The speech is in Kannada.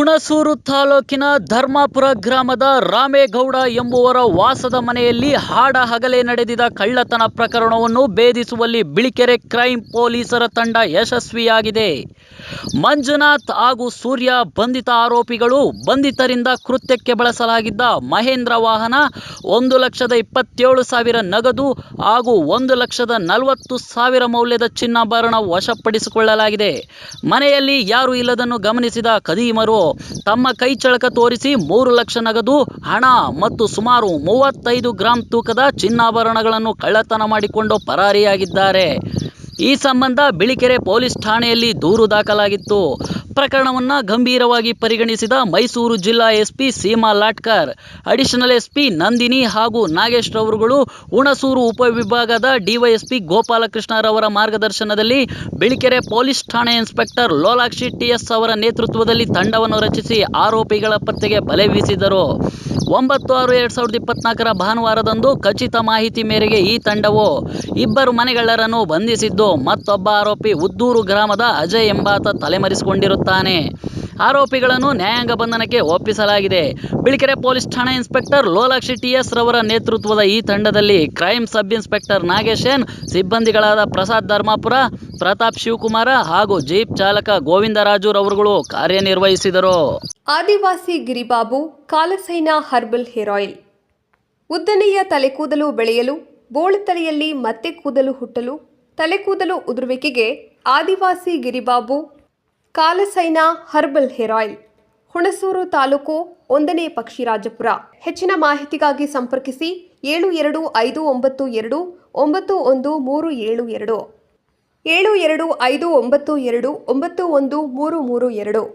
ಹುಣಸೂರು ತಾಲೂಕಿನ ಧರ್ಮಾಪುರ ಗ್ರಾಮದ ರಾಮೇಗೌಡ ಎಂಬುವರ ವಾಸದ ಮನೆಯಲ್ಲಿ ಹಾಡ ಹಗಲೇ ನಡೆದಿದ್ದ ಕಳ್ಳತನ ಪ್ರಕರಣವನ್ನು ಭೇದಿಸುವಲ್ಲಿ ಬಿಳಿಕೆರೆ ಕ್ರೈಂ ಪೊಲೀಸರ ತಂಡ ಯಶಸ್ವಿಯಾಗಿದೆ. ಮಂಜುನಾಥ್ ಹಾಗೂ ಸೂರ್ಯ ಬಂಧಿತ ಆರೋಪಿಗಳು ಬಂಧಿತರಿಂದ ಕೃತ್ಯಕ್ಕೆ ಬಳಸಲಾಗಿದ್ದ ಮಹೇಂದ್ರ ವಾಹನ, 1,27,000 ನಗದು ಹಾಗೂ 1,40,000 ಮೌಲ್ಯದ ಚಿನ್ನಾಭರಣ ವಶಪಡಿಸಿಕೊಳ್ಳಲಾಗಿದೆ. ಮನೆಯಲ್ಲಿ ಯಾರೂ ಇಲ್ಲದನ್ನು ಗಮನಿಸಿದ ಖದೀಮರು ತಮ್ಮ ಕೈಚಳಕ ತೋರಿಸಿ 3 ಲಕ್ಷ ನಗದು ಹಣ ಮತ್ತು ಸುಮಾರು 35 ಗ್ರಾಂ ತೂಕದ ಚಿನ್ನಾಭರಣಗಳನ್ನು ಕಳ್ಳತನ ಮಾಡಿಕೊಂಡು ಪರಾರಿಯಾಗಿದ್ದಾರೆ. ಈ ಸಂಬಂಧ ಬಿಳಿಕೆರೆ ಪೊಲೀಸ್ ಠಾಣೆಯಲ್ಲಿ ದೂರು ದಾಖಲಾಗಿತ್ತು. ಪ್ರಕರಣವನ್ನು ಗಂಭೀರವಾಗಿ ಪರಿಗಣಿಸಿದ ಮೈಸೂರು ಜಿಲ್ಲಾ SP Seema Latkar, additional SP Nandini ಹಾಗೂ ನಾಗೇಶ್ ರವರುಗಳು ಹುಣಸೂರು ಉಪವಿಭಾಗದ ಡಿವೈಎಸ್ಪಿ ಗೋಪಾಲಕೃಷ್ಣರವರ ಮಾರ್ಗದರ್ಶನದಲ್ಲಿ ಬಿಳಿಕೆರೆ ಪೊಲೀಸ್ ಠಾಣೆ ಇನ್ಸ್ಪೆಕ್ಟರ್ ಲೋಲಾಕ್ಷಿ ಟಿಎಸ್ ಅವರ ನೇತೃತ್ವದಲ್ಲಿ ತಂಡವನ್ನು ರಚಿಸಿ ಆರೋಪಿಗಳ ಪತ್ತೆಗೆ ಬಲೆ ಬೀಸಿದರು. 9/6/2024 ಭಾನುವಾರದಂದು ಖಚಿತ ಮಾಹಿತಿ ಮೇರೆಗೆ ಈ ತಂಡವು 2 ಮನೆಗಳ್ಳರನ್ನು ಬಂಧಿಸಿದ್ದು, ಮತ್ತೊಬ್ಬ ಆರೋಪಿ ಉದ್ದೂರು ಗ್ರಾಮದ ಅಜಯ್ ಎಂಬಾತ ತಲೆಮರೆಸಿಕೊಂಡಿರುತ್ತಾನೆ. ಆರೋಪಿಗಳನ್ನು ನ್ಯಾಯಾಂಗ ಬಂಧನಕ್ಕೆ ಒಪ್ಪಿಸಲಾಗಿದೆ. ಬಿಳಿಕೆರೆ ಪೊಲೀಸ್ ಠಾಣಾ ಇನ್ಸ್ಪೆಕ್ಟರ್ ಲೋಲಾಕ್ಷಿ ಟಿಎಸ್ ರವರ ನೇತೃತ್ವದ ಈ ತಂಡದಲ್ಲಿ crime sub inspector Nagesh N, ಸಿಬ್ಬಂದಿಗಳಾದ ಪ್ರಸಾದ್ ಧರ್ಮಾಪುರ, ಪ್ರತಾಪ್ ಶಿವಕುಮಾರ ಹಾಗೂ ಜೀಪ್ ಚಾಲಕ ಗೋವಿಂದರಾಜು ರವರುಗಳು ಕಾರ್ಯನಿರ್ವಹಿಸಿದರು. ಆದಿವಾಸಿ ಗಿರಿಬಾಬು ಕಾಲಸೈನ ಹರ್ಬಲ್ ಹೇರ್ ಆಯಿಲ್. ಉದ್ದನೆಯ ತಲೆಕೂದಲು ಬೆಳೆಯಲು, ಬೋಳು ತಲೆಯಲ್ಲಿ ಮತ್ತೆ ಕೂದಲು ಹುಟ್ಟಲು, ತಲೆಕೂದಲು ಉದುರುವಿಕೆಗೆ ಆದಿವಾಸಿ ಗಿರಿಬಾಬು ಕಾಲಸೈನ herbal hair oil. Hunsur taluk 1ನೇ ಪಕ್ಷಿರಾಜಪುರ. ಹೆಚ್ಚಿನ ಮಾಹಿತಿಗಾಗಿ ಸಂಪರ್ಕಿಸಿ 7259291372 7259292332.